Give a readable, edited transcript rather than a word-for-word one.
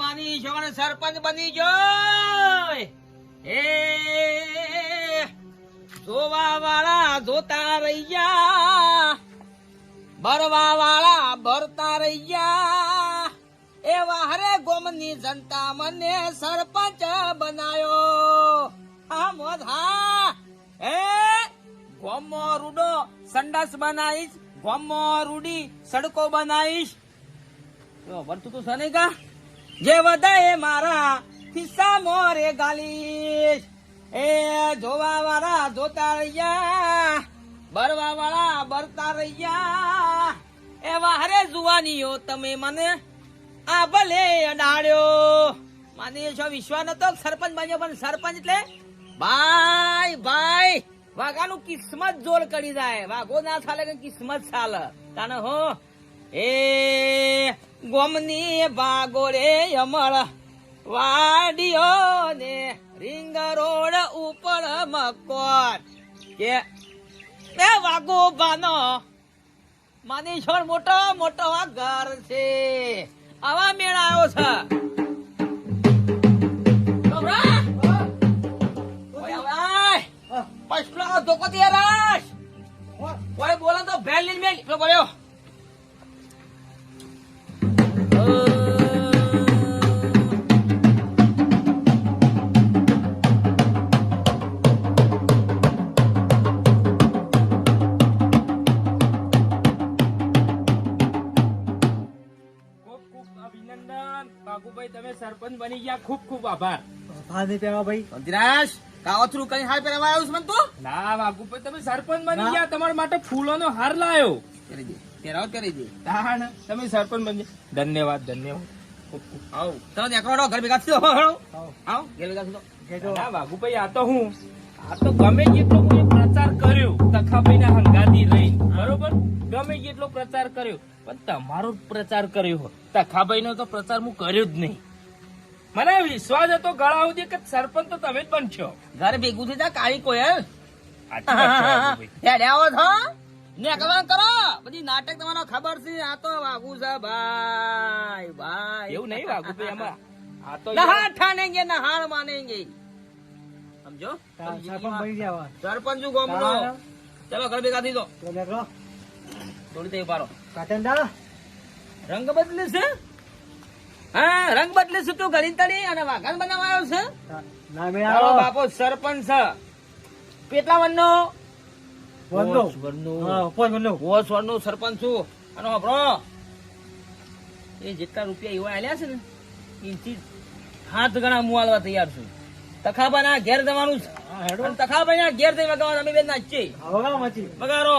માની છોકરાને સરપંચ બની જોય એ જોવા વાળા જોતા રહી ગયા, ભરવા વાળા ભરતા રહી ગયા, એવા હરે ગોમની જનતા મને સરપંચ બનાયો. હા મોજ હા. એ ગોમો રૂડો સંડાસ બનાવીશ, ગોમો રૂડી સડકો બનાવીશ. વર્તું તો સને કા જે વધારે મારા ખિસ્સા મોરે ગાલીશ. એ જોવા વાળા જોતા રહ્યા, બરવા વાળા બરતા રહ્યા, એવા હરે જુવાનીઓ તમે મને આ ભલે અડાડ્યો. મને છો વિશ્વાસ નતો સરપંચ બન્યો, પણ સરપંચ એટલે ભાઈ ભાઈ વાઘાનું કિસ્મત જોર કરી જાય. વાઘો ના ચાલે કે કિસ્મત ચાલે તાને હો. એ ગોમની ભાગોળે અમર વાડીઓ ને રીંગ રોડ ઉપર મકોર કે એ વાગો બાનો માની છોડ મોટો મોટો આ ઘર છે. આવા મેળા આવ્યો છે. પછલો ધોકો તૈયાર કોઈ બોલે તો ભેલ લઈને મેલ પડ્યો. બાબુભાઈ તમે સરપંચ બની ગયા, ખૂબ ખૂબ આભાર. ભાઈ કાવતરું કઈ હાર પહેરવા આવ્યો છું તું? ના બાબુભાઈ તમે સરપંચ બની ગયા, તમારા માટે ફૂલોનો હાર લાયો. કરી દે કરી દે. તમે સરપંચ બની ગયા, ધન્યવાદ ધન્યવાદ. આવ તમે દેખાડો ઘર ભેગા થયો. આવ ઘર ભેગા થયો. ના બાબુભાઈ આ તો ગમે જેટલો હું પ્રચાર કર્યો તખાભાઈ ના હંગાતી રહી, બરોબર ગમે જેટલો પ્રચાર કર્યો, પણ તમારો પ્રચાર કર્યો તખાભાઈ નો તો પ્રચાર હું કર્યો જ નહીં. મને વિશ્વાસ હતો ગળા સુધી કે સરપંચ તો તમે જ બનશો. ઘરે ભેગું થઈ જા કાળી કોયલ કરો બધી નાટક તમારો ખબર છે. આ તો વાગુ છે ભાઈ ભાઈ એવું નહીં વાગુ ભાઈ આમાં આ તો નહાર ઠાનેંગે નહાર માનેંગે સમજો. સરપંચ ગોમનો ચલો ઘર ભેગા થઈ દો. થોડી દે પારો રંગ બદલે છે. હા રંગ બદલે છે તું ઘડી તળી અને વાઘાન બનાવાયો છે. બાપો સરપંચ છે. કેટલા વનનો? સરપંચ છું. અને એ જેટલા રૂપિયા એવા આલ્યા છે ને એથી 7 ગણા હું આલવા તૈયાર છું. તખાબા ના ઘેર જવાનું છે. તખાભાઈ ના ઘેર જઈ વગાડવાનું અમે બેન નાચીએ. વગાડો